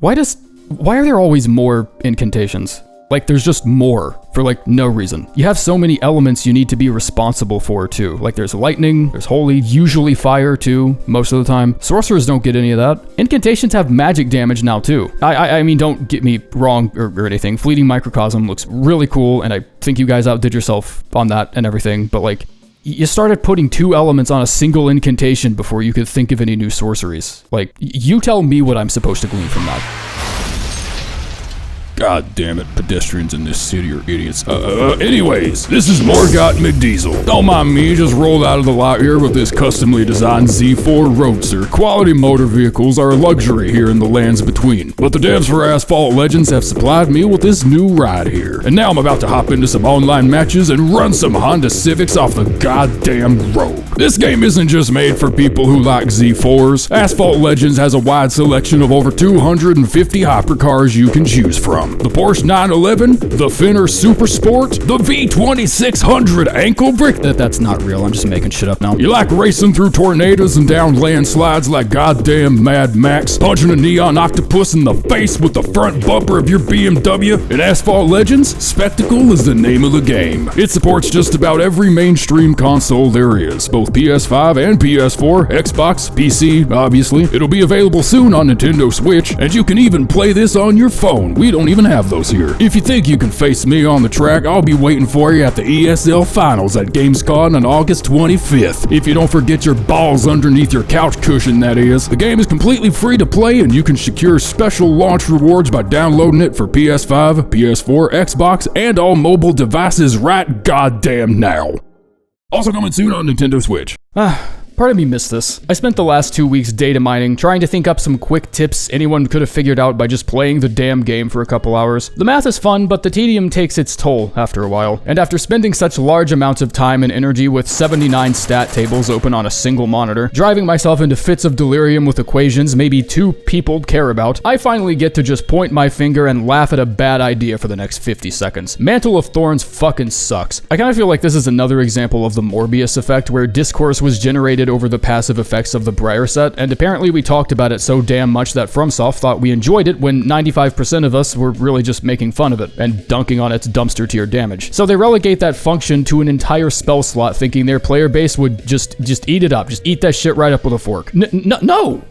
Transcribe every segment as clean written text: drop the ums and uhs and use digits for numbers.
Why are there always more incantations? Like, there's just more for, like, no reason. You have so many elements you need to be responsible for, too. Like, there's lightning, there's holy, usually fire, too, most of the time. Sorcerers don't get any of that. Incantations have magic damage now, too. I mean, don't get me wrong or anything. Fleeting Microcosm looks really cool, and I think you guys outdid yourself on that and everything, but, like, you started putting 2 elements on a single incantation before you could think of any new sorceries. Like, you tell me what I'm supposed to glean from that. God damn it, pedestrians in this city are idiots. Anyways, this is Morgott McDiesel. Don't mind me, just rolled out of the lot here with this customly designed Z4 Roadster. Quality motor vehicles are a luxury here in the lands between, but the devs for Asphalt Legends have supplied me with this new ride here. And now I'm about to hop into some online matches and run some Honda Civics off the goddamn road. This game isn't just made for people who like Z4s. Asphalt Legends has a wide selection of over 250 hypercars you can choose from. The Porsche 911, the Finner Super Sport, the V2600 ankle brick. That's not real, I'm just making shit up now. You like racing through tornadoes and down landslides like goddamn Mad Max, punching a neon octopus in the face with the front bumper of your BMW? In Asphalt Legends, spectacle is the name of the game. It supports just about every mainstream console there is, both PS5 and PS4, Xbox, PC, obviously. It'll be available soon on Nintendo Switch, and you can even play this on your phone. We don't even have those here. If you think you can face me on the track, I'll be waiting for you at the ESL Finals at Gamescom on August 25th. If you don't forget your balls underneath your couch cushion, that is. The game is completely free to play, and you can secure special launch rewards by downloading it for PS5, PS4, Xbox, and all mobile devices right goddamn now. Also coming soon on Nintendo Switch. Part of me missed this. I spent the last 2 weeks data mining, trying to think up some quick tips anyone could have figured out by just playing the damn game for a couple hours. The math is fun, but the tedium takes its toll after a while. And after spending such large amounts of time and energy with 79 stat tables open on a single monitor, driving myself into fits of delirium with equations maybe 2 people care about, I finally get to just point my finger and laugh at a bad idea for the next 50 seconds. Mantle of Thorns fucking sucks. I kind of feel like this is another example of the Morbius effect, where discourse was generated over the passive effects of the Briar set, and apparently we talked about it so damn much that FromSoft thought we enjoyed it when 95% of us were really just making fun of it and dunking on its dumpster tier damage. So they relegate that function to an entire spell slot, thinking their player base would just eat it up, just eat that shit right up with a fork. No,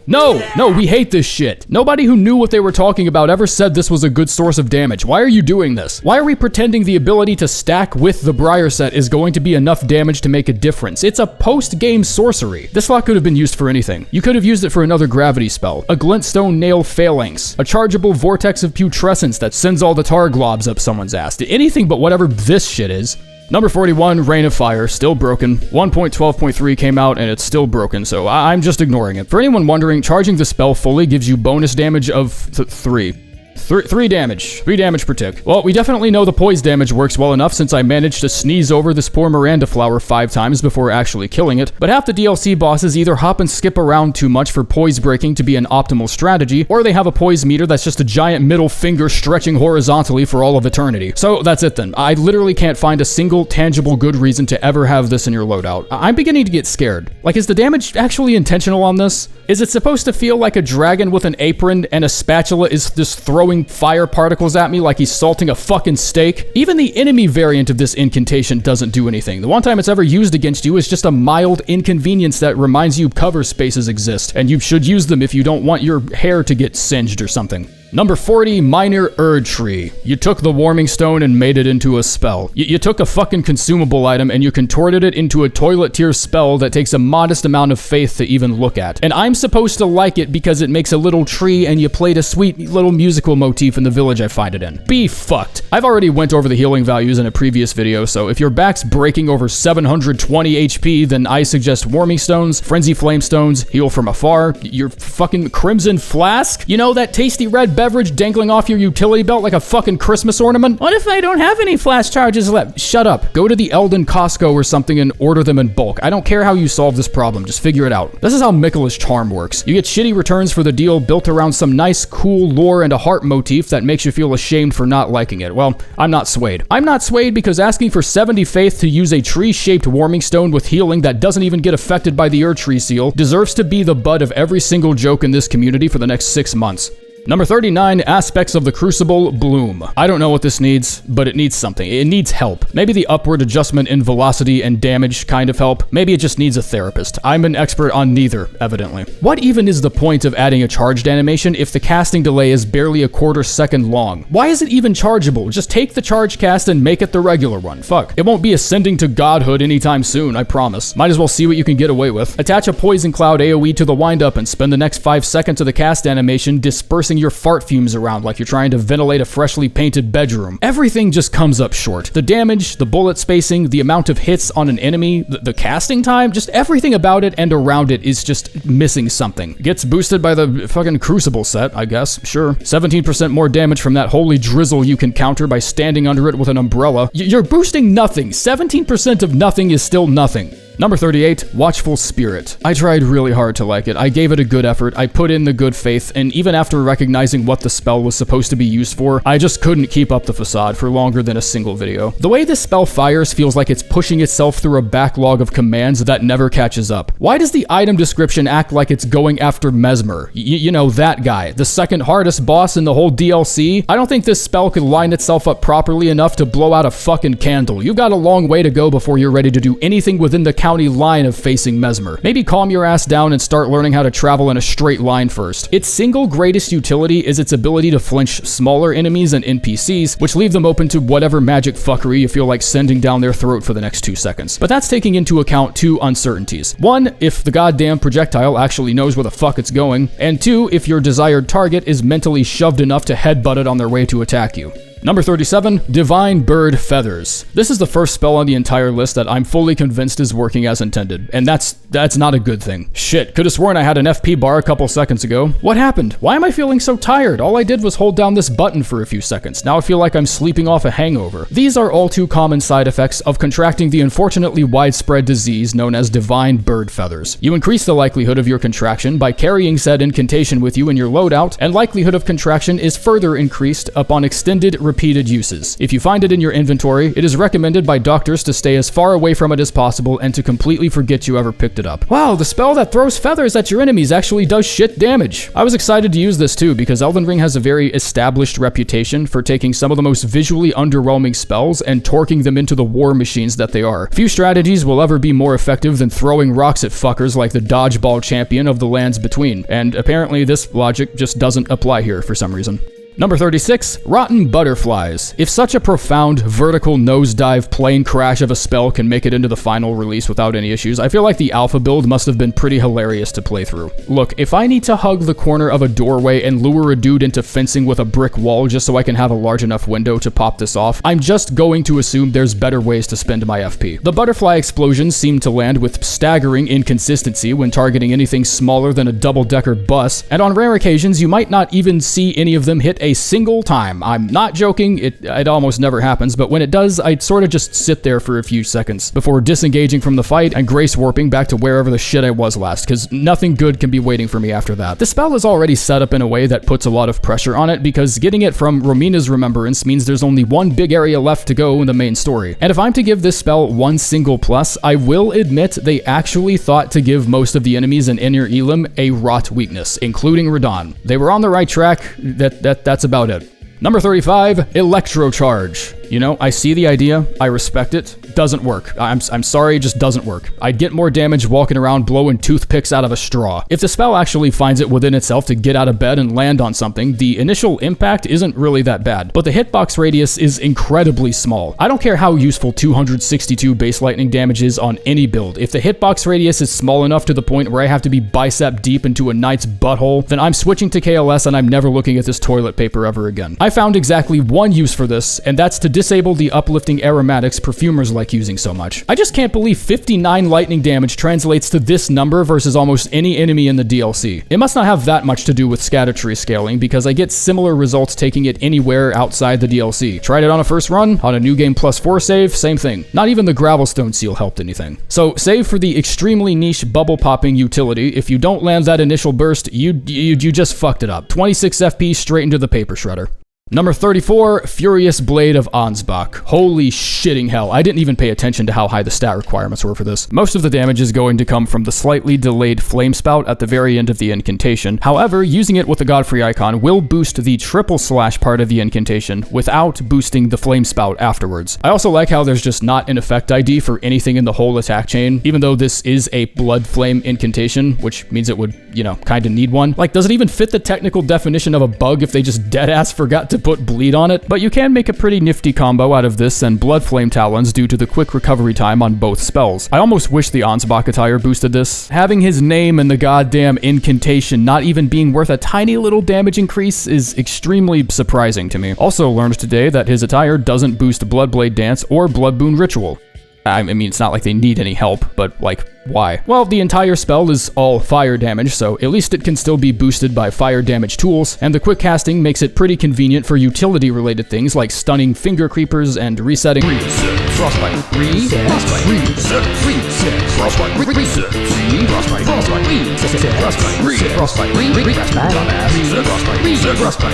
we hate this shit. Nobody who knew what they were talking about ever said this was a good source of damage. Why are you doing this? Why are we pretending the ability to stack with the Briar set is going to be enough damage to make a difference? It's a post-game sorcery. This slot could have been used for anything. You could have used it for another gravity spell, a Glintstone Nail Phalanx, a chargeable Vortex of Putrescence that sends all the tar globs up someone's ass. Anything but whatever this shit is. Number 41, Rain of Fire, still broken. 1.12.3 came out and it's still broken, so I'm just ignoring it. For anyone wondering, charging the spell fully gives you bonus damage of 3. 3 damage. 3 damage per tick. Well, we definitely know the poise damage works well enough since I managed to sneeze over this poor Miranda flower 5 times before actually killing it, but half the DLC bosses either hop and skip around too much for poise breaking to be an optimal strategy, or they have a poise meter that's just a giant middle finger stretching horizontally for all of eternity. So that's it then. I literally can't find a single tangible good reason to ever have this in your loadout. I'm beginning to get scared. Like, is the damage actually intentional on this? Is it supposed to feel like a dragon with an apron and a spatula is just throwing fire particles at me like he's salting a fucking steak? Even the enemy variant of this incantation doesn't do anything. The one time it's ever used against you is just a mild inconvenience that reminds you cover spaces exist, and you should use them if you don't want your hair to get singed or something. Number 40, Minor Erdtree. You took the Warming Stone and made it into a spell. You took a fucking consumable item and you contorted it into a toilet tier spell that takes a modest amount of faith to even look at. And I'm supposed to like it because it makes a little tree and you played a sweet little musical motif in the village I find it in. Be fucked. I've already went over the healing values in a previous video, so if your back's breaking over 720 HP, then I suggest Warming Stones, Frenzy Flame Stones, Heal from Afar, your fucking Crimson Flask. You know, that tasty red beverage dangling off your utility belt like a fucking Christmas ornament? What if I don't have any flash charges left? Shut up. Go to the Elden Costco or something and order them in bulk. I don't care how you solve this problem, just figure it out. This is how Miquella's charm works. You get shitty returns for the deal built around some nice, cool lore and a heart motif that makes you feel ashamed for not liking it. Well, I'm not swayed. I'm not swayed because asking for 70 faith to use a tree-shaped Warming Stone with healing that doesn't even get affected by the Erdtree seal deserves to be the butt of every single joke in this community for the next 6 months. Number 39, Aspects of the Crucible, Bloom. I don't know what this needs, but it needs something. It needs help. Maybe the upward adjustment in velocity and damage kind of help. Maybe it just needs a therapist. I'm an expert on neither, evidently. What even is the point of adding a charged animation if the casting delay is barely a quarter second long? Why is it even chargeable? Just take the charge cast and make it the regular one. Fuck. It won't be ascending to godhood anytime soon, I promise. Might as well see what you can get away with. Attach a Poison Cloud AoE to the windup and spend the next 5 seconds of the cast animation dispersing your fart fumes around like you're trying to ventilate a freshly painted bedroom. Everything just comes up short. The damage, the bullet spacing, the amount of hits on an enemy, the casting time, just everything about it and around it is just missing something. Gets boosted by the fucking Crucible set, I guess, sure. 17% more damage from that holy drizzle you can counter by standing under it with an umbrella. You're boosting nothing. 17% of nothing is still nothing. Number 38, Watchful Spirit. I tried really hard to like it. I gave it a good effort. I put in the good faith, and even after recognizing what the spell was supposed to be used for, I just couldn't keep up the facade for longer than a single video. The way this spell fires feels like it's pushing itself through a backlog of commands that never catches up. Why does the item description act like it's going after Messmer? You know, that guy. The second hardest boss in the whole DLC? I don't think this spell could line itself up properly enough to blow out a fucking candle. You've got a long way to go before you're ready to do anything within the county line of facing Messmer. Maybe calm your ass down and start learning how to travel in a straight line first. Its single greatest utility is its ability to flinch smaller enemies and NPCs, which leave them open to whatever magic fuckery you feel like sending down their throat for the next 2 seconds. But that's taking into account 2 uncertainties. 1, if the goddamn projectile actually knows where the fuck it's going, and 2, if your desired target is mentally shoved enough to headbutt it on their way to attack you. Number 37, Divine Bird Feathers. This is the first spell on the entire list that I'm fully convinced is working as intended, and that's not a good thing. Shit, could've sworn I had an FP bar a couple seconds ago. What happened? Why am I feeling so tired? All I did was hold down this button for a few seconds. Now I feel like I'm sleeping off a hangover. These are all too common side effects of contracting the unfortunately widespread disease known as Divine Bird Feathers. You increase the likelihood of your contraction by carrying said incantation with you in your loadout, and likelihood of contraction is further increased upon extended repeated uses. If you find it in your inventory, it is recommended by doctors to stay as far away from it as possible and to completely forget you ever picked it up. Wow, the spell that throws feathers at your enemies actually does shit damage. I was excited to use this too because Elden Ring has a very established reputation for taking some of the most visually underwhelming spells and torquing them into the war machines that they are. Few strategies will ever be more effective than throwing rocks at fuckers like the dodgeball champion of the lands between, and apparently this logic just doesn't apply here for some reason. Number 36, Rotten Butterflies. If such a profound vertical nosedive plane crash of a spell can make it into the final release without any issues, I feel like the alpha build must have been pretty hilarious to play through. Look, if I need to hug the corner of a doorway and lure a dude into fencing with a brick wall just so I can have a large enough window to pop this off, I'm just going to assume there's better ways to spend my FP. The butterfly explosions seem to land with staggering inconsistency when targeting anything smaller than a double-decker bus, and on rare occasions you might not even see any of them hit a single time. I'm not joking, it almost never happens, but when it does, I'd sort of just sit there for a few seconds before disengaging from the fight and grace warping back to wherever the shit I was last, because nothing good can be waiting for me after that. The spell is already set up in a way that puts a lot of pressure on it because getting it from Romina's Remembrance means there's only one big area left to go in the main story. And if I'm to give this spell one single plus, I will admit they actually thought to give most of the enemies in Inner Elim a rot weakness, including Radahn. They were on the right track, that's about it. Number 35, Electrocharge. You know, I see the idea, I respect it, doesn't work. I'm sorry, it just doesn't work. I'd get more damage walking around blowing toothpicks out of a straw. If the spell actually finds it within itself to get out of bed and land on something, the initial impact isn't really that bad, but the hitbox radius is incredibly small. I don't care how useful 262 base lightning damage is on any build. If the hitbox radius is small enough to the point where I have to be bicep deep into a knight's butthole, then I'm switching to KLS and I'm never looking at this toilet paper ever again. I found exactly one use for this, and that's to disable the uplifting aromatics perfumers like using so much. I just can't believe 59 lightning damage translates to this number versus almost any enemy in the DLC. It must not have that much to do with scatter tree scaling because I get similar results taking it anywhere outside the DLC. Tried it on a first run, on a New Game Plus 4 save, same thing. Not even the Gravelstone seal helped anything. So save for the extremely niche bubble popping utility. If you don't land that initial burst, you just fucked it up. 26 FP straight into the paper shredder. Number 34, Furious Blade of Ansbach. Holy shitting hell, I didn't even pay attention to how high the stat requirements were for this. Most of the damage is going to come from the slightly delayed flame spout at the very end of the incantation. However, using it with the Godfrey icon will boost the triple slash part of the incantation without boosting the flame spout afterwards. I also like how there's just not an effect ID for anything in the whole attack chain, even though this is a blood flame incantation, which means it would, you know, kind of need one. Like, does it even fit the technical definition of a bug if they just deadass forgot to put bleed on it? But you can make a pretty nifty combo out of this and Blood Flame Talons due to the quick recovery time on both spells. I almost wish the Ansbach attire boosted this. Having his name in the goddamn incantation not even being worth a tiny little damage increase is extremely surprising to me. Also learned today that his attire doesn't boost Bloodblade Dance or Blood Boon Ritual. I mean, it's not like they need any help, but like, why? Well, the entire spell is all fire damage, so at least it can still be boosted by fire damage tools, and the quick casting makes it pretty convenient for utility-related things like stunning finger creepers and resetting. Frostbite.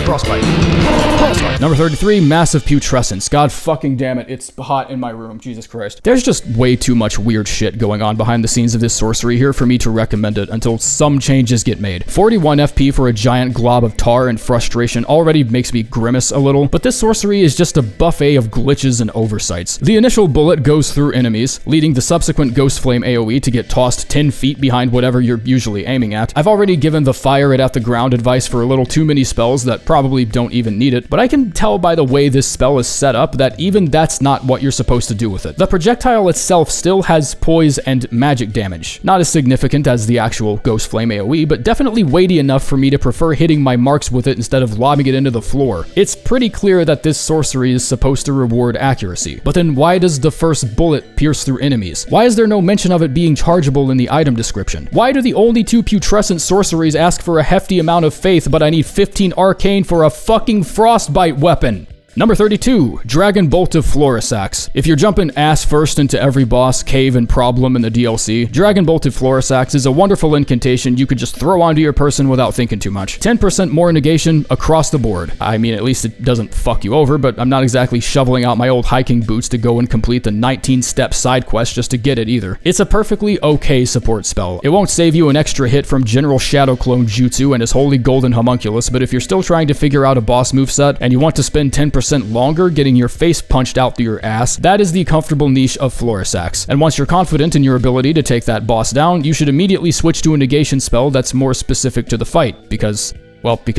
Frostbite. Number 33, Massive Putrescence. God fucking damn it, it's hot in my room, Jesus Christ. There's just way too much weird shit going on behind the scenes of this sorcery here for me to recommend it until some changes get made. 41 FP for a giant glob of tar and frustration already makes me grimace a little, but this sorcery is just a buffet of glitches and oversights. The initial bullet goes through enemies, leading the subsequent Ghostflame AoE to get tossed 10 feet behind whatever you're usually aiming at. I've already given the fire it at the ground advice for a little too many spells that probably don't even need it, but I can tell by the way this spell is set up that even that's not what you're supposed to do with it. The projectile itself still has poise and magic damage. Not as significant as the actual Ghostflame AoE, but definitely weighty enough for me to prefer hitting my marks with it instead of lobbing it into the floor. It's pretty clear that this sorcery is supposed to reward accuracy, but then why does the first bullet pierce through enemies? Why is there no mention of it being chargeable in the item description? Why do the only two putrescent sorceries ask for a hefty amount of faith, but I need 15 arcane for a fucking frostbite weapon? Number 32, Dragonbolt of Florissax. If you're jumping ass first into every boss, cave, and problem in the DLC, Dragonbolt of Florissax is a wonderful incantation you could just throw onto your person without thinking too much. 10% more negation across the board. I mean, at least it doesn't fuck you over, but I'm not exactly shoveling out my old hiking boots to go and complete the 19-step side quest just to get it either. It's a perfectly okay support spell. It won't save you an extra hit from General Shadow Clone Jutsu and his holy golden homunculus, but if you're still trying to figure out a boss moveset and you want to spend 10% longer getting your face punched out through your ass, that is the comfortable niche of Florissax. And once you're confident in your ability to take that boss down, you should immediately switch to a negation spell that's more specific to the fight, because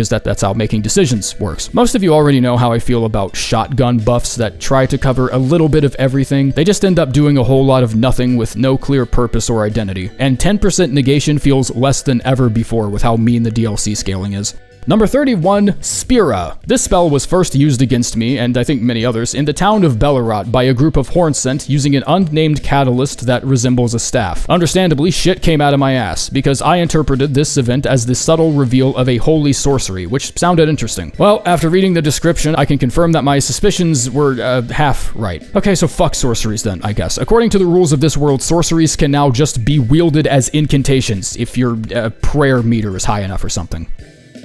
that's how making decisions works. Most of you already know how I feel about shotgun buffs that try to cover a little bit of everything. They just end up doing a whole lot of nothing with no clear purpose or identity. And 10% negation feels less than ever before with how mean the DLC scaling is. Number 31, Spira. This spell was first used against me, and I think many others, in the town of Bellerot by a group of Hornsent using an unnamed catalyst that resembles a staff. Understandably, shit came out of my ass, because I interpreted this event as the subtle reveal of a holy sorcery, which sounded interesting. Well, after reading the description, I can confirm that my suspicions were half right. Okay, so fuck sorceries then, I guess. According to the rules of this world, sorceries can now just be wielded as incantations if your prayer meter is high enough or something.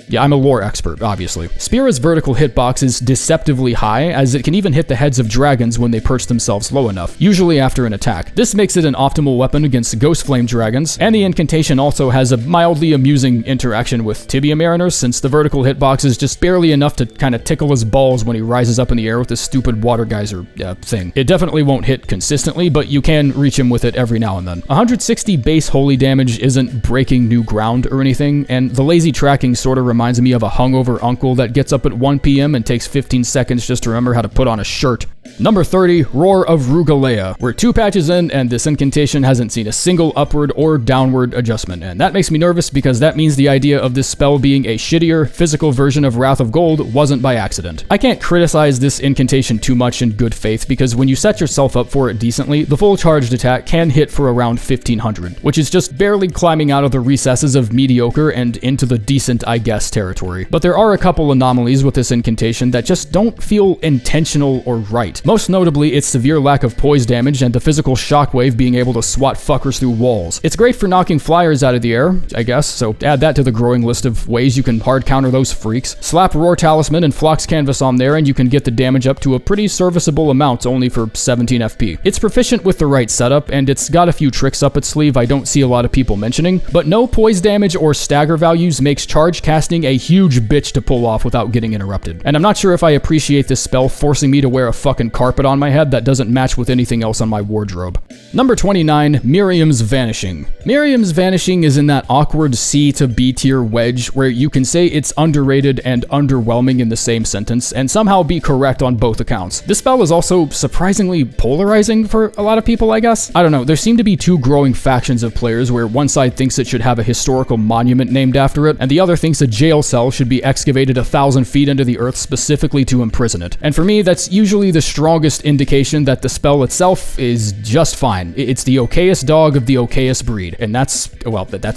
Yeah, I'm a lore expert, obviously. Spira's vertical hitbox is deceptively high, as it can even hit the heads of dragons when they perch themselves low enough, usually after an attack. This makes it an optimal weapon against Ghostflame dragons, and the incantation also has a mildly amusing interaction with Tibia Mariners, since the vertical hitbox is just barely enough to kind of tickle his balls when he rises up in the air with this stupid water geyser thing. It definitely won't hit consistently, but you can reach him with it every now and then. 160 base holy damage isn't breaking new ground or anything, and the lazy tracking sort of reminds me of a hungover uncle that gets up at 1 p.m. and takes 15 seconds just to remember how to put on a shirt. Number 30, Roar of Rugalea. We're 2 patches in, and this incantation hasn't seen a single upward or downward adjustment, and that makes me nervous because that means the idea of this spell being a shittier, physical version of Wrath of Gold wasn't by accident. I can't criticize this incantation too much in good faith, because when you set yourself up for it decently, the full charged attack can hit for around 1500, which is just barely climbing out of the recesses of mediocre and into the decent, I guess, nice territory. But there are a couple anomalies with this incantation that just don't feel intentional or right. Most notably, its severe lack of poise damage and the physical shockwave being able to swat fuckers through walls. It's great for knocking flyers out of the air, I guess, so add that to the growing list of ways you can hard counter those freaks. Slap Roar Talisman and Phlox Canvas on there and you can get the damage up to a pretty serviceable amount only for 17 FP. It's proficient with the right setup, and it's got a few tricks up its sleeve I don't see a lot of people mentioning, but no poise damage or stagger values makes charge casting a huge bitch to pull off without getting interrupted. And I'm not sure if I appreciate this spell forcing me to wear a fucking carpet on my head that doesn't match with anything else on my wardrobe. Number 29, Miriam's Vanishing. Miriam's Vanishing is in that awkward C to B tier wedge where you can say it's underrated and underwhelming in the same sentence and somehow be correct on both accounts. This spell is also surprisingly polarizing for a lot of people, I guess. I don't know, there seem to be two growing factions of players where one side thinks it should have a historical monument named after it, and the other thinks a jail cell should be excavated 1,000 feet into the earth specifically to imprison it. And for me, that's usually the strongest indication that the spell itself is just fine. It's the okayest dog of the okayest breed, and that's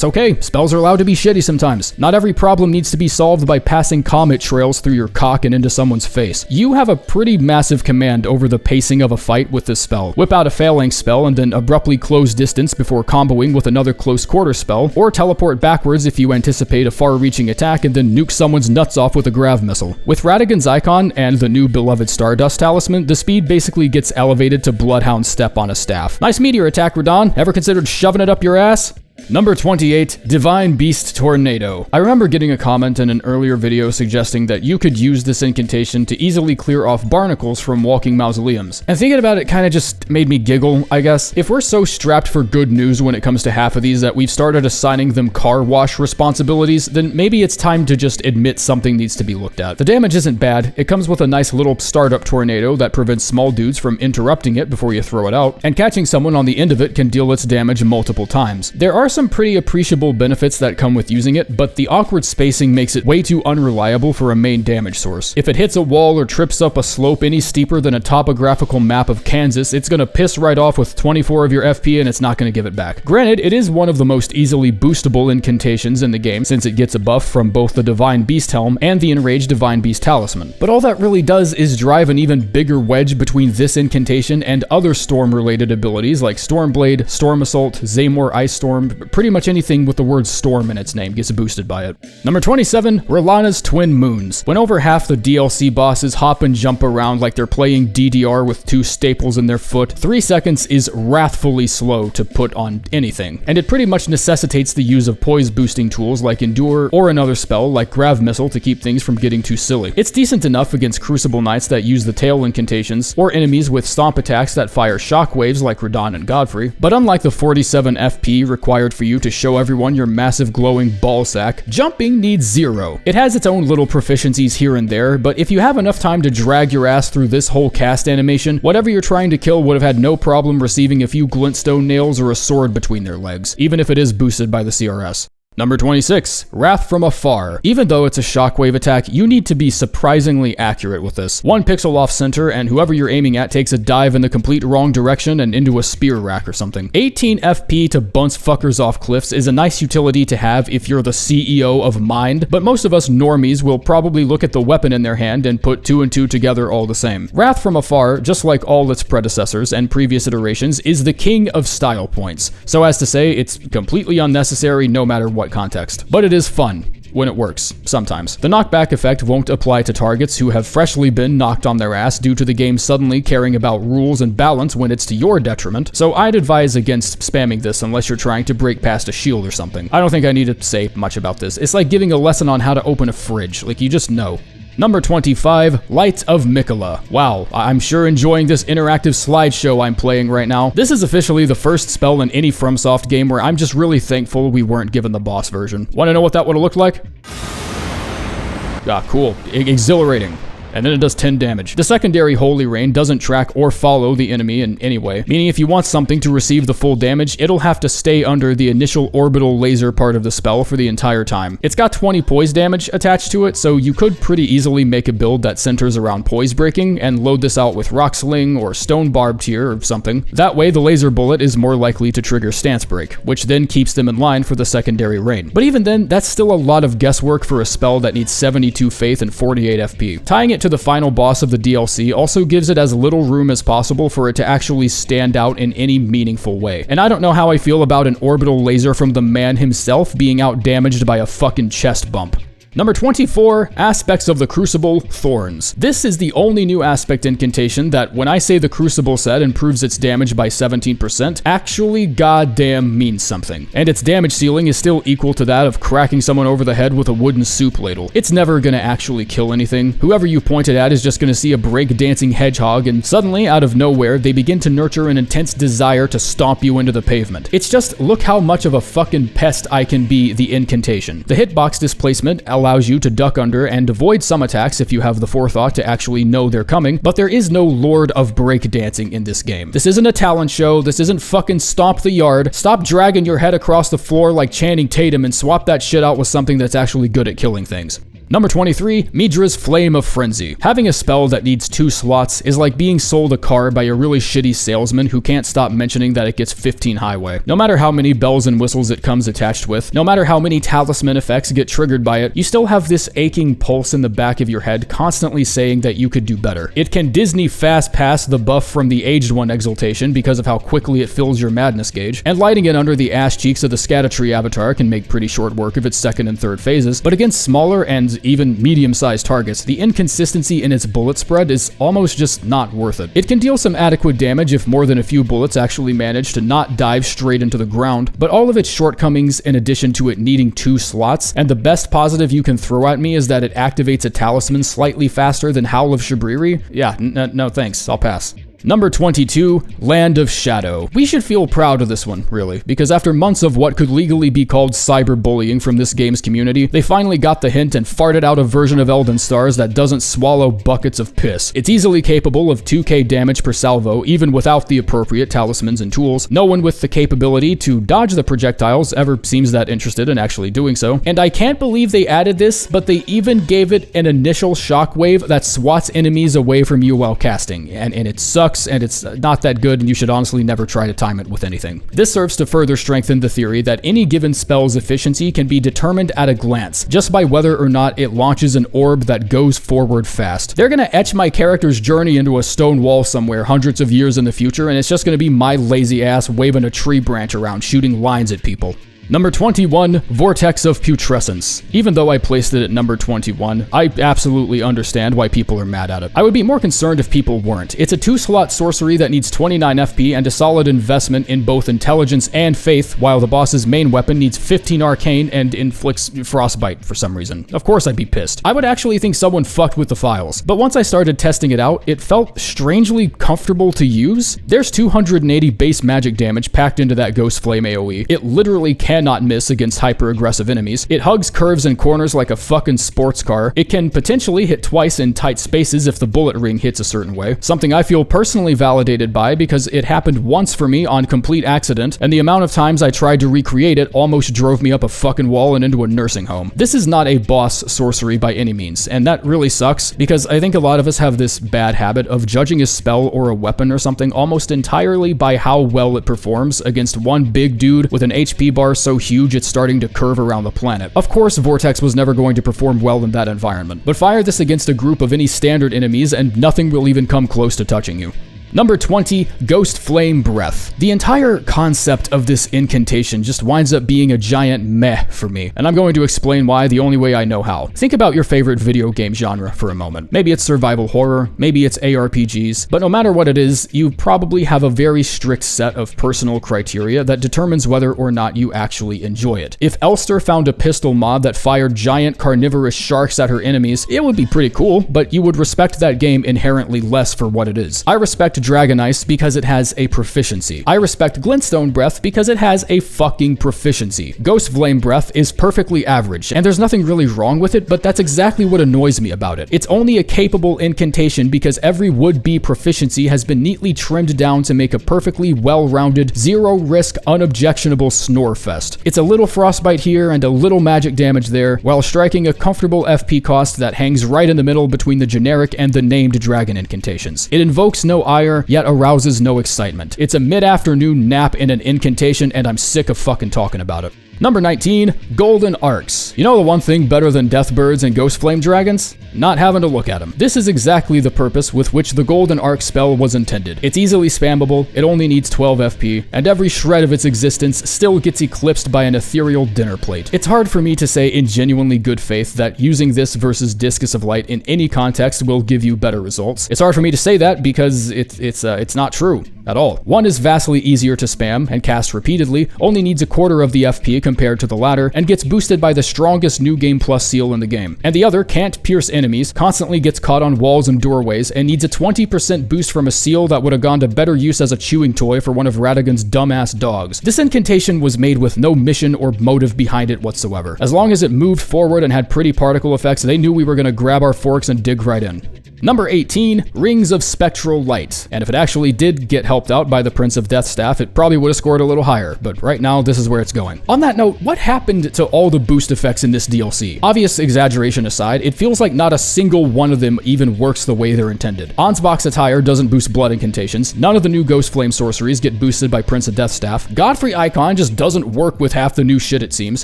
okay. Spells are allowed to be shitty sometimes. Not every problem needs to be solved by passing comet trails through your cock and into someone's face. You have a pretty massive command over the pacing of a fight with this spell. Whip out a phalanx spell and then abruptly close distance before comboing with another close quarter spell, or teleport backwards if you anticipate a far-reaching attack and then nuke someone's nuts off with a grav missile. With Radagon's Icon and the new beloved Stardust Talisman, the speed basically gets elevated to Bloodhound Step on a staff. Nice meteor attack, Radon. Ever considered shoving it up your ass? Number 28, Divine Beast Tornado. I remember getting a comment in an earlier video suggesting that you could use this incantation to easily clear off barnacles from walking mausoleums. And thinking about it kind of just made me giggle, I guess. If we're so strapped for good news when it comes to half of these that we've started assigning them car wash responsibilities, then maybe it's time to just admit something needs to be looked at. The damage isn't bad. It comes with a nice little startup tornado that prevents small dudes from interrupting it before you throw it out, and catching someone on the end of it can deal its damage multiple times. There are some pretty appreciable benefits that come with using it, but the awkward spacing makes it way too unreliable for a main damage source. If it hits a wall or trips up a slope any steeper than a topographical map of Kansas, it's gonna piss right off with 24 of your FP and it's not gonna give it back. Granted, it is one of the most easily boostable incantations in the game since it gets a buff from both the Divine Beast Helm and the Enraged Divine Beast Talisman. But all that really does is drive an even bigger wedge between this incantation and other storm-related abilities like Stormblade, Storm Assault, Zaymor Ice Storm. Pretty much anything with the word storm in its name gets boosted by it. Number 27, Rellana's Twin Moons. When over half the DLC bosses hop and jump around like they're playing DDR with two staples in their foot, 3 seconds is wrathfully slow to put on anything, and it pretty much necessitates the use of poise boosting tools like Endure or another spell like Grav Missile to keep things from getting too silly. It's decent enough against Crucible Knights that use the tail incantations, or enemies with stomp attacks that fire shockwaves like Radon and Godfrey, but unlike the 47 FP required for you to show everyone your massive glowing ball sack, jumping needs 0. It has its own little proficiencies here and there, but if you have enough time to drag your ass through this whole cast animation, whatever you're trying to kill would have had no problem receiving a few Glintstone Nails or a sword between their legs, even if it is boosted by the CRS. Number 26, Wrath from Afar. Even though it's a shockwave attack, you need to be surprisingly accurate with this. 1 pixel off center, and whoever you're aiming at takes a dive in the complete wrong direction and into a spear rack or something. 18 FP to bounce fuckers off cliffs is a nice utility to have if you're the CEO of Mind, but most of us normies will probably look at the weapon in their hand and put 2 and 2 together all the same. Wrath from Afar, just like all its predecessors and previous iterations, is the king of style points. So as to say, it's completely unnecessary no matter what context. But it is fun when it works, sometimes. The knockback effect won't apply to targets who have freshly been knocked on their ass due to the game suddenly caring about rules and balance when it's to your detriment, so I'd advise against spamming this unless you're trying to break past a shield or something. I don't think I need to say much about this. It's like giving a lesson on how to open a fridge, like you just know. Number 25, Light of Miquella. Wow, I'm sure enjoying this interactive slideshow I'm playing right now. This is officially the first spell in any FromSoft game where I'm just really thankful we weren't given the boss version. Want to know what that would have looked like? Ah, cool. Exhilarating. and then it does 10 damage. The secondary Holy Rain doesn't track or follow the enemy in any way, meaning if you want something to receive the full damage, it'll have to stay under the initial orbital laser part of the spell for the entire time. It's got 20 poise damage attached to it, so you could pretty easily make a build that centers around poise breaking and load this out with Rock Sling or Stone Barbed here or something. That way, the laser bullet is more likely to trigger Stance Break, which then keeps them in line for the secondary rain. But even then, that's still a lot of guesswork for a spell that needs 72 faith and 48 FP. Tying it to the final boss of the DLC also gives it as little room as possible for it to actually stand out in any meaningful way. And I don't know how I feel about an orbital laser from the man himself being out damaged by a fucking chest bump. Number 24, Aspects of the Crucible, Thorns. This is the only new aspect incantation that, when I say the Crucible set improves its damage by 17%, actually goddamn means something. And its damage ceiling is still equal to that of cracking someone over the head with a wooden soup ladle. It's never gonna actually kill anything. Whoever you point it at is just gonna see a break-dancing hedgehog, and suddenly, out of nowhere, they begin to nurture an intense desire to stomp you into the pavement. It's just, look how much of a fucking pest I can be, the incantation. The hitbox displacement allows you to duck under and avoid some attacks if you have the forethought to actually know they're coming, but there is no Lord of Breakdancing in this game. This isn't a talent show, this isn't fucking Stomp the Yard. Stop dragging your head across the floor like Channing Tatum and swap that shit out with something that's actually good at killing things. Number 23, Midra's Flame of Frenzy. Having a spell that needs 2 slots is like being sold a car by a really shitty salesman who can't stop mentioning that it gets 15 highway. No matter how many bells and whistles it comes attached with, no matter how many talisman effects get triggered by it, you still have this aching pulse in the back of your head constantly saying that you could do better. It can Disney fast pass the buff from the Aged One exaltation because of how quickly it fills your madness gauge, and lighting it under the ass cheeks of the Scattatree avatar can make pretty short work of its second and third phases, but against smaller and even medium-sized targets, the inconsistency in its bullet spread is almost just not worth it. It can deal some adequate damage if more than a few bullets actually manage to not dive straight into the ground, but all of its shortcomings in addition to it needing 2 slots, and the best positive you can throw at me is that it activates a talisman slightly faster than Howl of Shabriri. Yeah, no thanks, I'll pass. Number 22, Land of Shadow. We should feel proud of this one, really, because after months of what could legally be called cyberbullying from this game's community, they finally got the hint and farted out a version of Elden Stars that doesn't swallow buckets of piss. It's easily capable of 2k damage per salvo, even without the appropriate talismans and tools. No one with the capability to dodge the projectiles ever seems that interested in actually doing so. And I can't believe they added this, but they even gave it an initial shockwave that swats enemies away from you while casting, and it sucks. And it's not that good, and you should honestly never try to time it with anything. This serves to further strengthen the theory that any given spell's efficiency can be determined at a glance, just by whether or not it launches an orb that goes forward fast. They're gonna etch my character's journey into a stone wall somewhere hundreds of years in the future, and it's just gonna be my lazy ass waving a tree branch around shooting lines at people. Number 21, Vortex of Putrescence. Even though I placed it at number 21, I absolutely understand why people are mad at it. I would be more concerned if people weren't. It's a 2-slot sorcery that needs 29 FP and a solid investment in both intelligence and faith, while the boss's main weapon needs 15 arcane and inflicts frostbite for some reason. Of course I'd be pissed. I would actually think someone fucked with the files. But once I started testing it out, it felt strangely comfortable to use. There's 280 base magic damage packed into that Ghostflame AoE. It literally cannot miss against hyper-aggressive enemies. It hugs curves and corners like a fucking sports car. It can potentially hit twice in tight spaces if the bullet ring hits a certain way. Something I feel personally validated by because it happened once for me on complete accident, and the amount of times I tried to recreate it almost drove me up a fucking wall and into a nursing home. This is not a boss sorcery by any means, and that really sucks because I think a lot of us have this bad habit of judging a spell or a weapon or something almost entirely by how well it performs against one big dude with an HP bar so huge it's starting to curve around the planet. Of course, Vortex was never going to perform well in that environment, but fire this against a group of any standard enemies and nothing will even come close to touching you. Number 20, Ghostflame Breath. The entire concept of this incantation just winds up being a giant meh for me, and I'm going to explain why the only way I know how. Think about your favorite video game genre for a moment. Maybe it's survival horror, maybe it's ARPGs, but no matter what it is, you probably have a very strict set of personal criteria that determines whether or not you actually enjoy it. If Elster found a pistol mod that fired giant carnivorous sharks at her enemies, it would be pretty cool, but you would respect that game inherently less for what it is. I respect Dragon Ice because it has a proficiency. I respect Glintstone Breath because it has a fucking proficiency. Ghostflame Breath is perfectly average, and there's nothing really wrong with it, but that's exactly what annoys me about it. It's only a capable incantation because every would-be proficiency has been neatly trimmed down to make a perfectly well-rounded, zero-risk, unobjectionable snorefest. It's a little frostbite here and a little magic damage there, while striking a comfortable FP cost that hangs right in the middle between the generic and the named dragon incantations. It invokes no ire, yet arouses no excitement. It's a mid-afternoon nap in an incantation, and I'm sick of fucking talking about it. Number 19, Golden Arcs. You know the one thing better than Deathbirds and Ghostflame Dragons? Not having to look at them. This is exactly the purpose with which the Golden Arc spell was intended. It's easily spammable, it only needs 12 FP, and every shred of its existence still gets eclipsed by an ethereal dinner plate. It's hard for me to say in genuinely good faith that using this versus Discus of Light in any context will give you better results. It's hard for me to say that because it's not true at all. One is vastly easier to spam and cast repeatedly, only needs a quarter of the FP compared to the latter, and gets boosted by the strongest New Game Plus seal in the game. And the other can't pierce enemies, constantly gets caught on walls and doorways, and needs a 20% boost from a seal that would have gone to better use as a chewing toy for one of Radagon's dumbass dogs. This incantation was made with no mission or motive behind it whatsoever. As long as it moved forward and had pretty particle effects, they knew we were going to grab our forks and dig right in. Number 18, Rings of Spectral Light. And if it actually did get helped out by the Prince of Death Staff, it probably would have scored a little higher, but right now this is where it's going. On that note, what happened to all the boost effects in this DLC? Obvious exaggeration aside, it feels like not a single one of them even works the way they're intended. Ansbach's attire doesn't boost blood incantations, none of the new Ghostflame sorceries get boosted by Prince of Death Staff, Godfrey Icon just doesn't work with half the new shit it seems,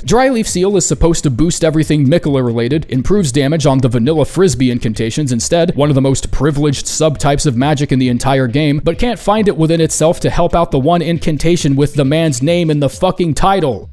Dryleaf Seal is supposed to boost everything Miquella related, improves damage on the vanilla Frisbee incantations instead, one of the most privileged subtypes of magic in the entire game, but can't find it within itself to help out the one incantation with the man's name in the fucking title.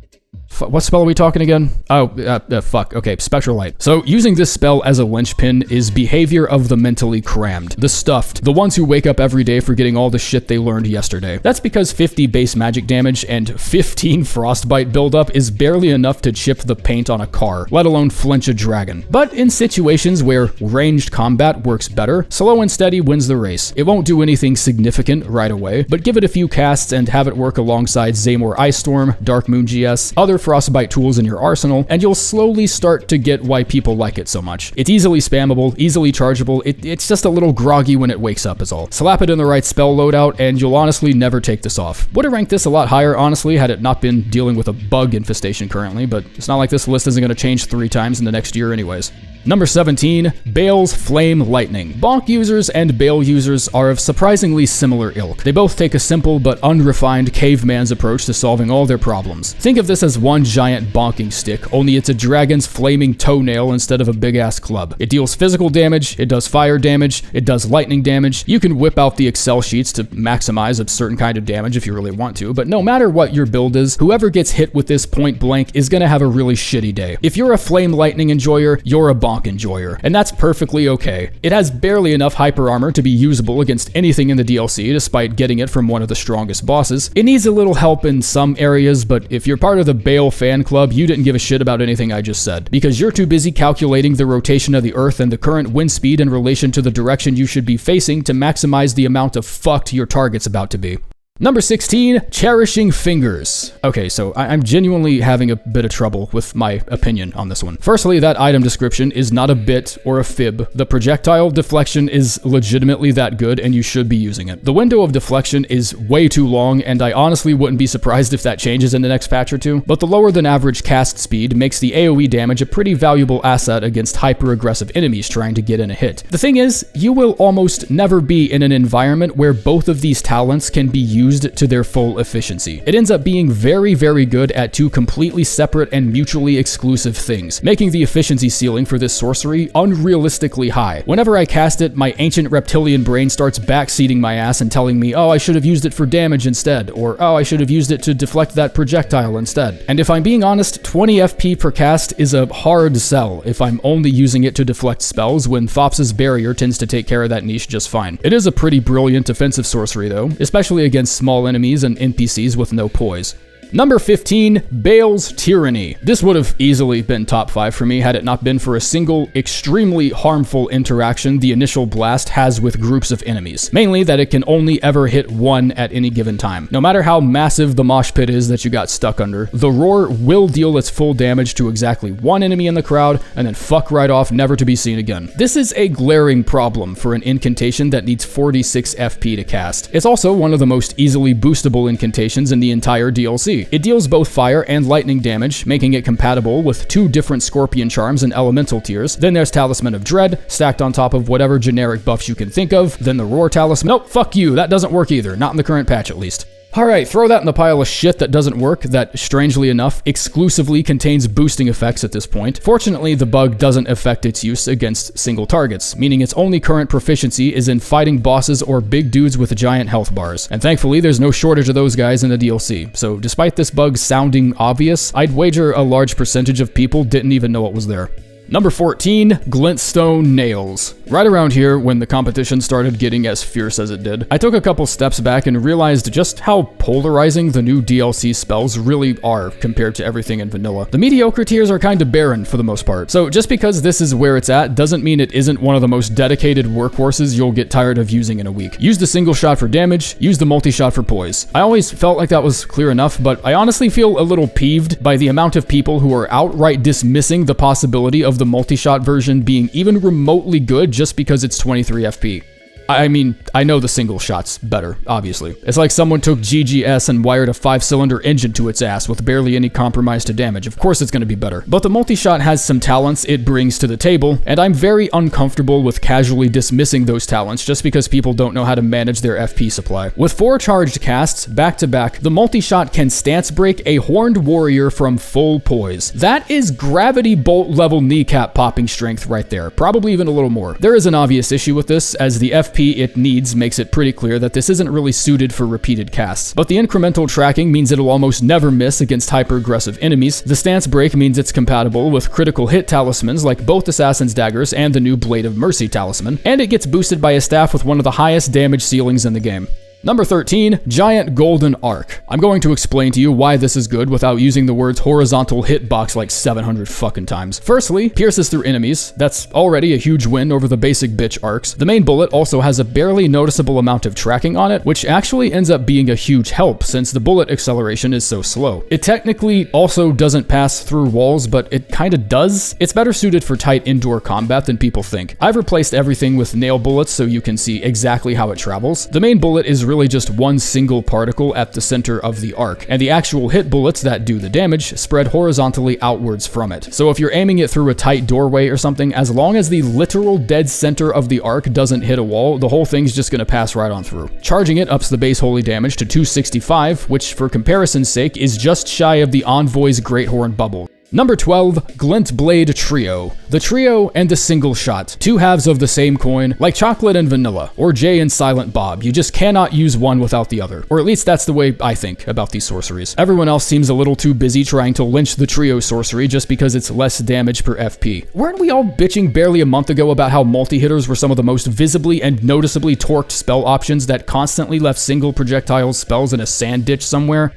What spell are we talking again? Fuck. Okay, Spectral Light. So, using this spell as a linchpin is behavior of the mentally crammed, the stuffed, the ones who wake up every day forgetting all the shit they learned yesterday. That's because 50 base magic damage and 15 frostbite buildup is barely enough to chip the paint on a car, let alone flinch a dragon. But in situations where ranged combat works better, slow and steady wins the race. It won't do anything significant right away, but give it a few casts and have it work alongside Zaymor Ice Storm, Dark Moon GS, other frostbite tools in your arsenal, and you'll slowly start to get why people like it so much. It's easily spammable, easily chargeable, it's just a little groggy when it wakes up is all. Slap it in the right spell loadout, and you'll honestly never take this off. Would have ranked this a lot higher, honestly, had it not been dealing with a bug infestation currently, but it's not like this list isn't going to change 3 times in the next year anyways. Number 17, Bayle's Flame Lightning. Bonk users and Bayle users are of surprisingly similar ilk. They both take a simple but unrefined caveman's approach to solving all their problems. Think of this as one giant bonking stick, only it's a dragon's flaming toenail instead of a big-ass club. It deals physical damage, it does fire damage, it does lightning damage. You can whip out the Excel sheets to maximize a certain kind of damage if you really want to, but no matter what your build is, whoever gets hit with this point blank is gonna have a really shitty day. If you're a Flame Lightning enjoyer, you're a bonk enjoyer, and that's perfectly okay. It has barely enough hyper armor to be usable against anything in the DLC, despite getting it from one of the strongest bosses. It needs a little help in some areas, but if you're part of the Bayle fan club, you didn't give a shit about anything I just said, because you're too busy calculating the rotation of the Earth and the current wind speed in relation to the direction you should be facing to maximize the amount of fucked your target's about to be. Number 16, Cherishing Fingers. Okay, so I'm genuinely having a bit of trouble with my opinion on this one. Firstly, that item description is not a bit or a fib. The projectile deflection is legitimately that good, and you should be using it. The window of deflection is way too long, and I honestly wouldn't be surprised if that changes in the next patch or two, but the lower than average cast speed makes the AoE damage a pretty valuable asset against hyper-aggressive enemies trying to get in a hit. The thing is, you will almost never be in an environment where both of these talents can be used to their full efficiency. It ends up being very, very good at 2 completely separate and mutually exclusive things, making the efficiency ceiling for this sorcery unrealistically high. Whenever I cast it, my ancient reptilian brain starts backseating my ass and telling me, oh, I should have used it for damage instead, or oh, I should have used it to deflect that projectile instead. And if I'm being honest, 20 FP per cast is a hard sell if I'm only using it to deflect spells when Thops's Barrier tends to take care of that niche just fine. It is a pretty brilliant defensive sorcery though, especially against small enemies and NPCs with no poise. Number 15, Bayle's Tyranny. This would have easily been top 5 for me had it not been for a single, extremely harmful interaction the initial blast has with groups of enemies. Mainly that it can only ever hit one at any given time. No matter how massive the mosh pit is that you got stuck under, the roar will deal its full damage to exactly one enemy in the crowd and then fuck right off, never to be seen again. This is a glaring problem for an incantation that needs 46 FP to cast. It's also one of the most easily boostable incantations in the entire DLC. It deals both fire and lightning damage, making it compatible with 2 different Scorpion charms and elemental tiers. Then there's Talisman of Dread, stacked on top of whatever generic buffs you can think of. Then the Roar Talisman. Nope, fuck you, that doesn't work either, not in the current patch at least. Alright, throw that in the pile of shit that doesn't work, that, strangely enough, exclusively contains boosting effects at this point. Fortunately, the bug doesn't affect its use against single targets, meaning its only current proficiency is in fighting bosses or big dudes with giant health bars. And thankfully, there's no shortage of those guys in the DLC. So despite this bug sounding obvious, I'd wager a large percentage of people didn't even know it was there. Number 14, Glintstone Nails. Right around here, when the competition started getting as fierce as it did, I took a couple steps back and realized just how polarizing the new DLC spells really are compared to everything in vanilla. The mediocre tiers are kind of barren for the most part, so just because this is where it's at doesn't mean it isn't one of the most dedicated workhorses you'll get tired of using in a week. Use the single shot for damage, use the multi-shot for poise. I always felt like that was clear enough, but I honestly feel a little peeved by the amount of people who are outright dismissing the possibility of the multi-shot version being even remotely good just because it's 23 FP. I mean, I know the single shot's better, obviously. It's like someone took GGS and wired a 5-cylinder engine to its ass with barely any compromise to damage. Of course it's going to be better. But the multi-shot has some talents it brings to the table, and I'm very uncomfortable with casually dismissing those talents just because people don't know how to manage their FP supply. With 4 charged casts, back to back, the multi-shot can stance break a horned warrior from full poise. That is gravity bolt level kneecap popping strength right there, probably even a little more. There is an obvious issue with this, as the FP it needs makes it pretty clear that this isn't really suited for repeated casts. But the incremental tracking means it'll almost never miss against hyper-aggressive enemies. The stance break means it's compatible with critical hit talismans like both Assassin's Daggers and the new Blade of Mercy talisman, and it gets boosted by a staff with one of the highest damage ceilings in the game. Number 13, Giant Golden Arc. I'm going to explain to you why this is good without using the words horizontal hitbox like 700 fucking times. Firstly, pierces through enemies. That's already a huge win over the basic bitch arcs. The main bullet also has a barely noticeable amount of tracking on it, which actually ends up being a huge help since the bullet acceleration is so slow. It technically also doesn't pass through walls, but it kinda does. It's better suited for tight indoor combat than people think. I've replaced everything with nail bullets so you can see exactly how it travels. The main bullet is really just one single particle at the center of the arc, and the actual hit bullets that do the damage spread horizontally outwards from it. So if you're aiming it through a tight doorway or something, as long as the literal dead center of the arc doesn't hit a wall, the whole thing's just gonna pass right on through. Charging it ups the base holy damage to 265, which for comparison's sake is just shy of the Envoy's Great Horn Bubble. Number 12, Glintblade Trio. The trio and the single shot, 2 halves of the same coin, like chocolate and vanilla, or Jay and Silent Bob. You just cannot use one without the other. Or at least that's the way I think about these sorceries. Everyone else seems a little too busy trying to lynch the trio sorcery just because it's less damage per FP. Weren't we all bitching barely a month ago about how multi-hitters were some of the most visibly and noticeably torqued spell options that constantly left single projectile spells in a sand ditch somewhere?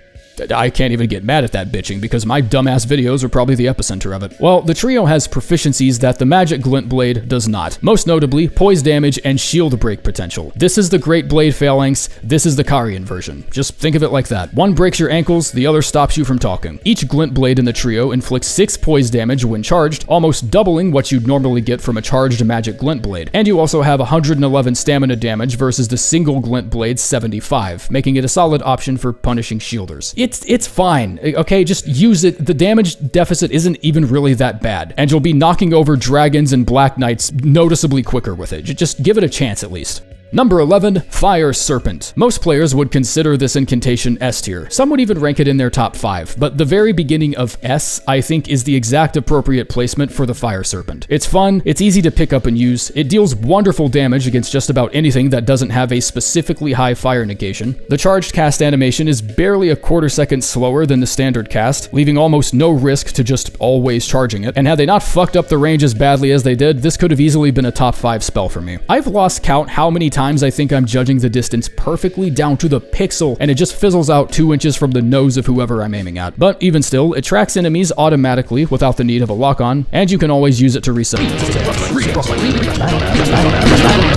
I can't even get mad at that bitching because my dumbass videos are probably the epicenter of it. Well, the trio has proficiencies that the magic Glintblade does not. Most notably, poise damage and shield break potential. This is the Great Blade Phalanx, this is the Carian version. Just think of it like that. One breaks your ankles, the other stops you from talking. Each Glintblade in the trio inflicts 6 poise damage when charged, almost doubling what you'd normally get from a charged magic Glintblade. And you also have 111 stamina damage versus the single Glintblade's 75, making it a solid option for punishing shielders. It's fine, okay? Just use it. The damage deficit isn't even really that bad, and you'll be knocking over dragons and black knights noticeably quicker with it. Just give it a chance at least. Number 11, Fire Serpent. Most players would consider this incantation S tier. Some would even rank it in their top 5, but the very beginning of S, I think, is the exact appropriate placement for the Fire Serpent. It's fun, it's easy to pick up and use, it deals wonderful damage against just about anything that doesn't have a specifically high fire negation. The charged cast animation is barely a quarter second slower than the standard cast, leaving almost no risk to just always charging it, and had they not fucked up the range as badly as they did, this could have easily been a top 5 spell for me. I've lost count how many times times I think I'm judging the distance perfectly down to the pixel, and it just fizzles out 2 inches from the nose of whoever I'm aiming at. But even still, it tracks enemies automatically without the need of a lock-on, and you can always use it to reset.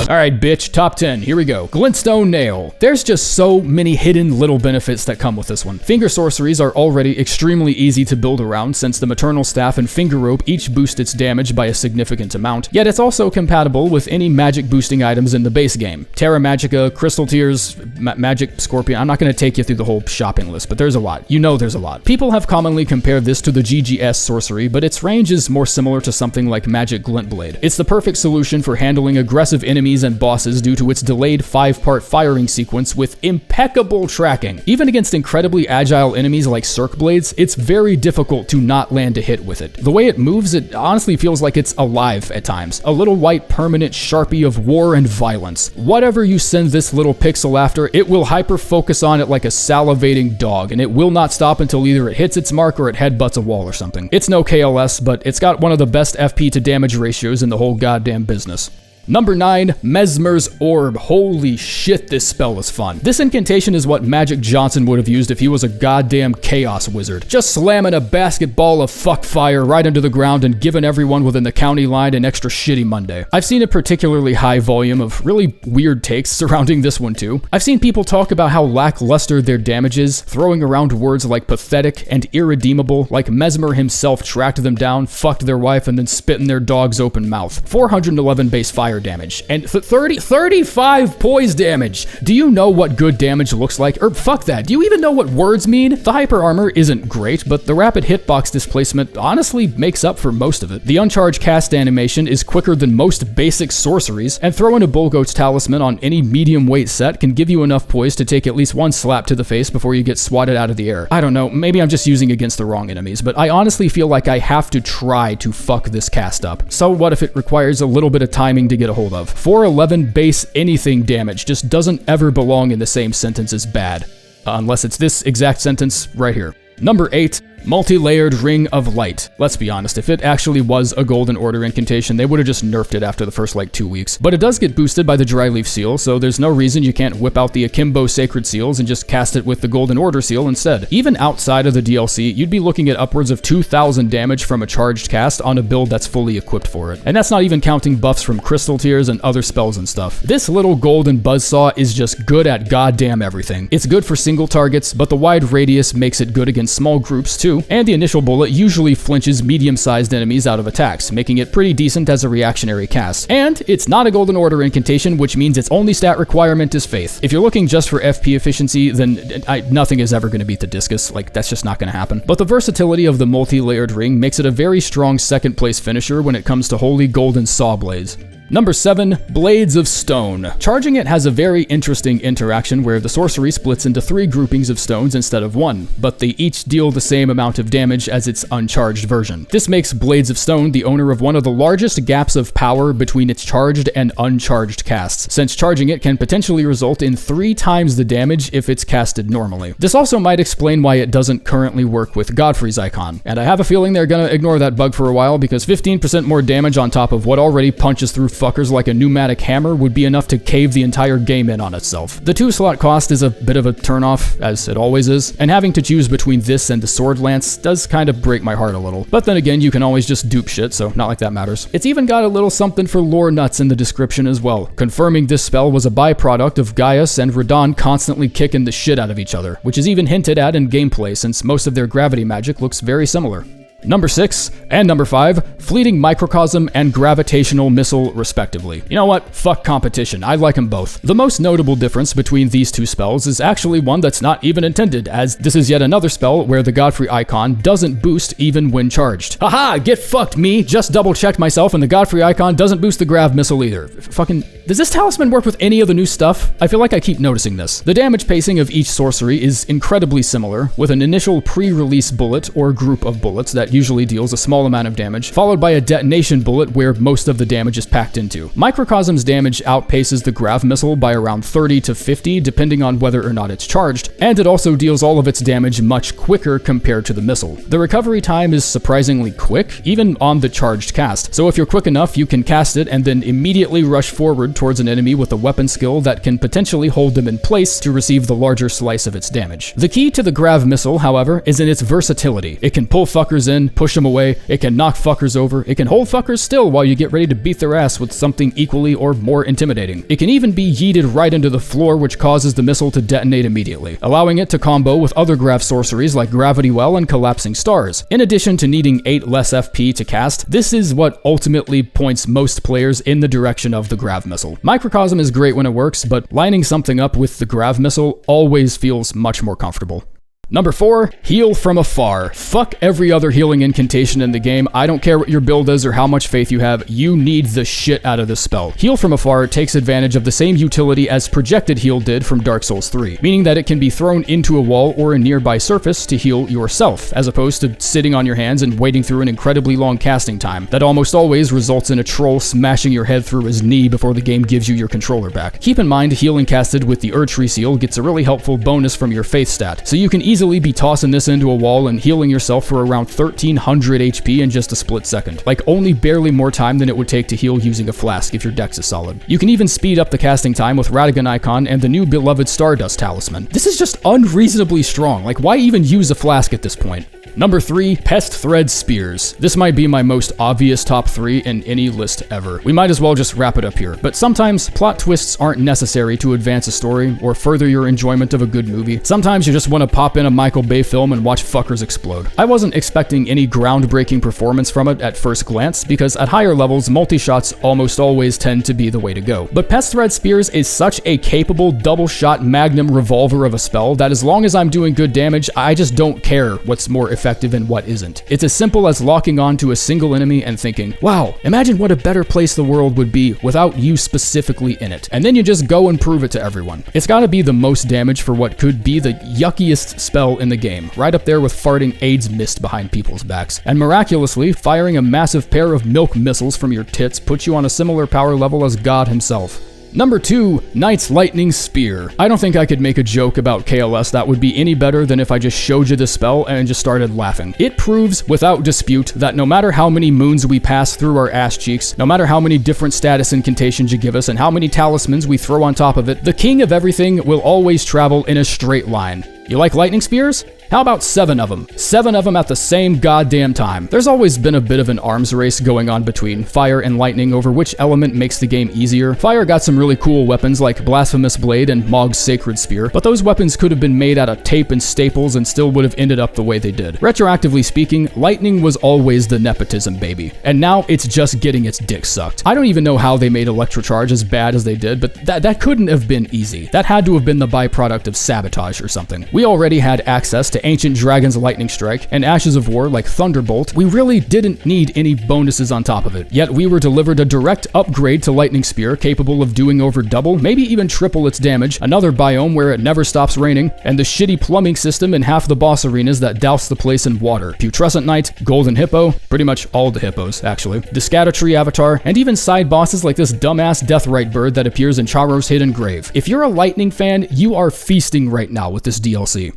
Alright bitch, top 10, here we go. Glintstone Nail. There's just so many hidden little benefits that come with this one. Finger sorceries are already extremely easy to build around since the Maternal Staff and Finger Rope each boost its damage by a significant amount, yet it's also compatible with any magic boosting items in the base game. Terra Magica, Crystal Tears, Magic Scorpion. I'm not going to take you through the whole shopping list, but there's a lot. You know there's a lot. People have commonly compared this to the GGS sorcery, but its range is more similar to something like Magic Glintblade. It's the perfect solution for handling aggressive enemies and bosses due to its delayed 5-part firing sequence with impeccable tracking. Even against incredibly agile enemies like Cirque Blades, it's very difficult to not land a hit with it. The way it moves, it honestly feels like it's alive at times. A little white permanent Sharpie of war and violence. Whatever you send this little pixel after, it will hyper-focus on it like a salivating dog, and it will not stop until either it hits its mark or it headbutts a wall or something. It's no KLS, but it's got one of the best FP to damage ratios in the whole goddamn business. Number 9, Messmer's Orb. Holy shit, this spell is fun. This incantation is what Magic Johnson would have used if he was a goddamn chaos wizard. Just slamming a basketball of fuck fire right into the ground and giving everyone within the county line an extra shitty Monday. I've seen a particularly high volume of really weird takes surrounding this one too. I've seen people talk about how lackluster their damage is, throwing around words like pathetic and irredeemable, like Messmer himself tracked them down, fucked their wife, and then spit in their dog's open mouth. 411 base fire damage, and 35 poise damage. Do you know what good damage looks like? Or fuck that, do you even know what words mean? The hyper armor isn't great, but the rapid hitbox displacement honestly makes up for most of it. The uncharged cast animation is quicker than most basic sorceries, and throwing a Bullgoat's Talisman on any medium weight set can give you enough poise to take at least one slap to the face before you get swatted out of the air. I don't know, maybe I'm just using against the wrong enemies, but I honestly feel like I have to try to fuck this cast up. So what if it requires a little bit of timing to get a hold of? 411 base anything damage just doesn't ever belong in the same sentence as bad. Unless it's this exact sentence right here. Number 8, Multi-Layered Ring of Light. Let's be honest, if it actually was a Golden Order incantation, they would have just nerfed it after the first 2 weeks. But it does get boosted by the Dryleaf Seal, so there's no reason you can't whip out the Akimbo Sacred Seals and just cast it with the Golden Order Seal instead. Even outside of the DLC, you'd be looking at upwards of 2,000 damage from a charged cast on a build that's fully equipped for it. And that's not even counting buffs from Crystal Tears and other spells and stuff. This little golden buzzsaw is just good at goddamn everything. It's good for single targets, but the wide radius makes it good against small groups too, and the initial bullet usually flinches medium-sized enemies out of attacks, making it pretty decent as a reactionary cast. And it's not a Golden Order incantation, which means its only stat requirement is Faith. If you're looking just for FP efficiency, then nothing is ever going to beat the Discus. That's just not going to happen. But the versatility of the multi-layered ring makes it a very strong second place finisher when it comes to Holy Golden Saw Blades. Number 7, Blades of Stone. Charging it has a very interesting interaction where the sorcery splits into 3 groupings of stones instead of 1, but they each deal the same amount of damage as its uncharged version. This makes Blades of Stone the owner of one of the largest gaps of power between its charged and uncharged casts, since charging it can potentially result in 3 times the damage if it's casted normally. This also might explain why it doesn't currently work with Godfrey's icon, and I have a feeling they're gonna ignore that bug for a while because 15% more damage on top of what already punches through fuckers like a pneumatic hammer would be enough to cave the entire game in on itself. The 2-slot cost is a bit of a turnoff, as it always is, and having to choose between this and the Sword Lance does kind of break my heart a little. But then again, you can always just dupe shit, so not like that matters. It's even got a little something for lore nuts in the description as well, confirming this spell was a byproduct of Gaius and Radon constantly kicking the shit out of each other, which is even hinted at in gameplay since most of their gravity magic looks very similar. Number 6 and number 5, Fleeting Microcosm and Gravitational Missile, respectively. You know what? Fuck competition. I like them both. The most notable difference between these two spells is actually one that's not even intended, as this is yet another spell where the Godfrey icon doesn't boost even when charged. Haha, get fucked, me! Just double-checked myself and the Godfrey icon doesn't boost the Grav Missile either. Fucking... Does this talisman work with any of the new stuff? I feel like I keep noticing this. The damage pacing of each sorcery is incredibly similar, with an initial pre-release bullet or group of bullets that that usually deals a small amount of damage, followed by a detonation bullet where most of the damage is packed into. Microcosm's damage outpaces the Grav Missile by around 30 to 50, depending on whether or not it's charged, and it also deals all of its damage much quicker compared to the missile. The recovery time is surprisingly quick, even on the charged cast, so if you're quick enough, you can cast it and then immediately rush forward towards an enemy with a weapon skill that can potentially hold them in place to receive the larger slice of its damage. The key to the Grav Missile, however, is in its versatility. It can pull fuckers in, push them away, it can knock fuckers over, it can hold fuckers still while you get ready to beat their ass with something equally or more intimidating. It can even be yeeted right into the floor, which causes the missile to detonate immediately, allowing it to combo with other Grav sorceries like Gravity Well and Collapsing Stars. In addition to needing 8 less FP to cast, this is what ultimately points most players in the direction of the Grav Missile. Microcosm is great when it works, but lining something up with the Grav Missile always feels much more comfortable. Number 4, Heal from Afar. Fuck every other healing incantation in the game. I don't care what your build is or how much faith you have, you need the shit out of this spell. Heal from Afar takes advantage of the same utility as Projected Heal did from Dark Souls 3, meaning that it can be thrown into a wall or a nearby surface to heal yourself, as opposed to sitting on your hands and waiting through an incredibly long casting time that almost always results in a troll smashing your head through his knee before the game gives you your controller back. Keep in mind, healing casted with the Erdtree seal gets a really helpful bonus from your faith stat, so you can easily be tossing this into a wall and healing yourself for around 1300 HP in just a split second. Like only barely more time than it would take to heal using a flask if your dex is solid. You can even speed up the casting time with Radagon Icon and the new beloved Stardust Talisman. This is just unreasonably strong. Like why even use a flask at this point? Number 3, Pest-Thread Spears. This might be my most obvious top 3 in any list ever. We might as well just wrap it up here. But sometimes plot twists aren't necessary to advance a story or further your enjoyment of a good movie. Sometimes you just want to pop in a Michael Bay film and watch fuckers explode. I wasn't expecting any groundbreaking performance from it at first glance, because at higher levels, multi-shots almost always tend to be the way to go. But Pest-Thread Spears is such a capable double-shot magnum revolver of a spell that as long as I'm doing good damage, I just don't care what's more effective and what isn't. It's as simple as locking on to a single enemy and thinking, wow, imagine what a better place the world would be without you specifically in it. And then you just go and prove it to everyone. It's gotta be the most damage for what could be the yuckiest spell in the game, right up there with farting AIDS mist behind people's backs. And miraculously, firing a massive pair of milk missiles from your tits puts you on a similar power level as God himself. Number 2, Knight's Lightning Spear. I don't think I could make a joke about KLS that would be any better than if I just showed you the spell and just started laughing. It proves without dispute that no matter how many moons we pass through our ass cheeks, no matter how many different status incantations you give us and how many talismans we throw on top of it, the king of everything will always travel in a straight line. You like lightning spears? How about 7 of them? 7 of them at the same goddamn time. There's always been a bit of an arms race going on between fire and lightning over which element makes the game easier. Fire got some really cool weapons like Blasphemous Blade and Mog's Sacred Spear, but those weapons could have been made out of tape and staples and still would have ended up the way they did. Retroactively speaking, lightning was always the nepotism baby, and now it's just getting its dick sucked. I don't even know how they made Electrocharge as bad as they did, but that couldn't have been easy. That had to have been the byproduct of sabotage or something. We already had access to Ancient Dragon's Lightning Strike and Ashes of War like Thunderbolt. We really didn't need any bonuses on top of it. Yet we were delivered a direct upgrade to Lightning Spear capable of doing over double, maybe even triple its damage, another biome where it never stops raining, and the shitty plumbing system in half the boss arenas that douse the place in water. Putrescent Knight, Golden Hippo, pretty much all the hippos actually, the Scatter-Tree Avatar, and even side bosses like this dumbass Deathrite bird that appears in Charo's Hidden Grave. If you're a Lightning fan, you are feasting right now with this DLC.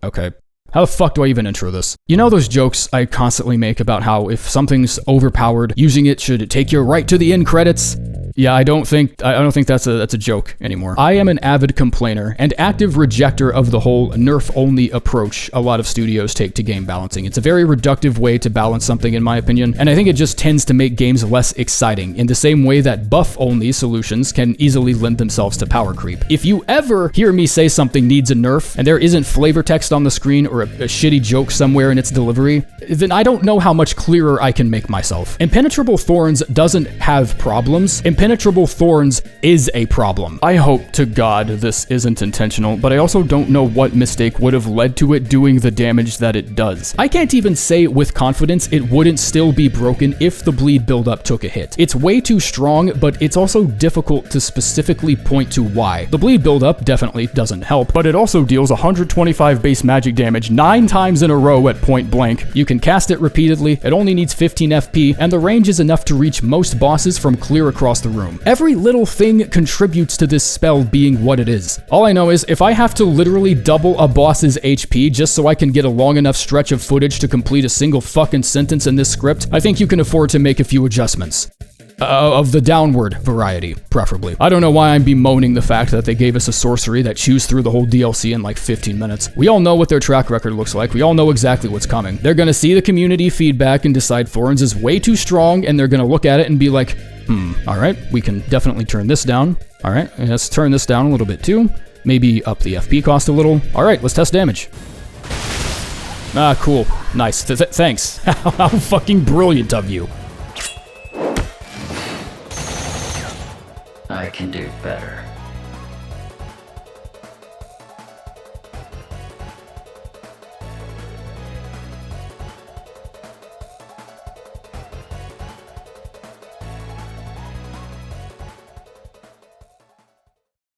Okay. How the fuck do I even intro this? You know those jokes I constantly make about how if something's overpowered, using it should take you right to the end credits? Yeah, I don't think that's a joke anymore. I am an avid complainer and active rejecter of the whole nerf-only approach a lot of studios take to game balancing. It's a very reductive way to balance something in my opinion, and I think it just tends to make games less exciting in the same way that buff-only solutions can easily lend themselves to power creep. If you ever hear me say something needs a nerf and there isn't flavor text on the screen or a shitty joke somewhere in its delivery, then I don't know how much clearer I can make myself. Impenetrable Thorns doesn't have problems. Impenetrable Impenetrable Thorns is a problem. I hope to God this isn't intentional, but I also don't know what mistake would have led to it doing the damage that it does. I can't even say with confidence it wouldn't still be broken if the bleed buildup took a hit. It's way too strong, but it's also difficult to specifically point to why. The bleed buildup definitely doesn't help, but it also deals 125 base magic damage 9 times in a row at point blank. You can cast it repeatedly, it only needs 15 FP, and the range is enough to reach most bosses from clear across the room. Every little thing contributes to this spell being what it is. All I know is if I have to literally double a boss's HP just so I can get a long enough stretch of footage to complete a single fucking sentence in this script, I think you can afford to make a few adjustments. Of the downward variety, preferably. I don't know why I'm bemoaning the fact that they gave us a sorcery that chews through the whole DLC in like 15 minutes. We all know what their track record looks like. We all know exactly what's coming. They're gonna see the community feedback and decide Thorns is way too strong, and they're gonna look at it and be like, alright, we can definitely turn this down. Alright, let's turn this down a little bit too. Maybe up the FP cost a little. Alright, let's test damage. Ah, cool. Nice. Thanks. How fucking brilliant of you. I can do better.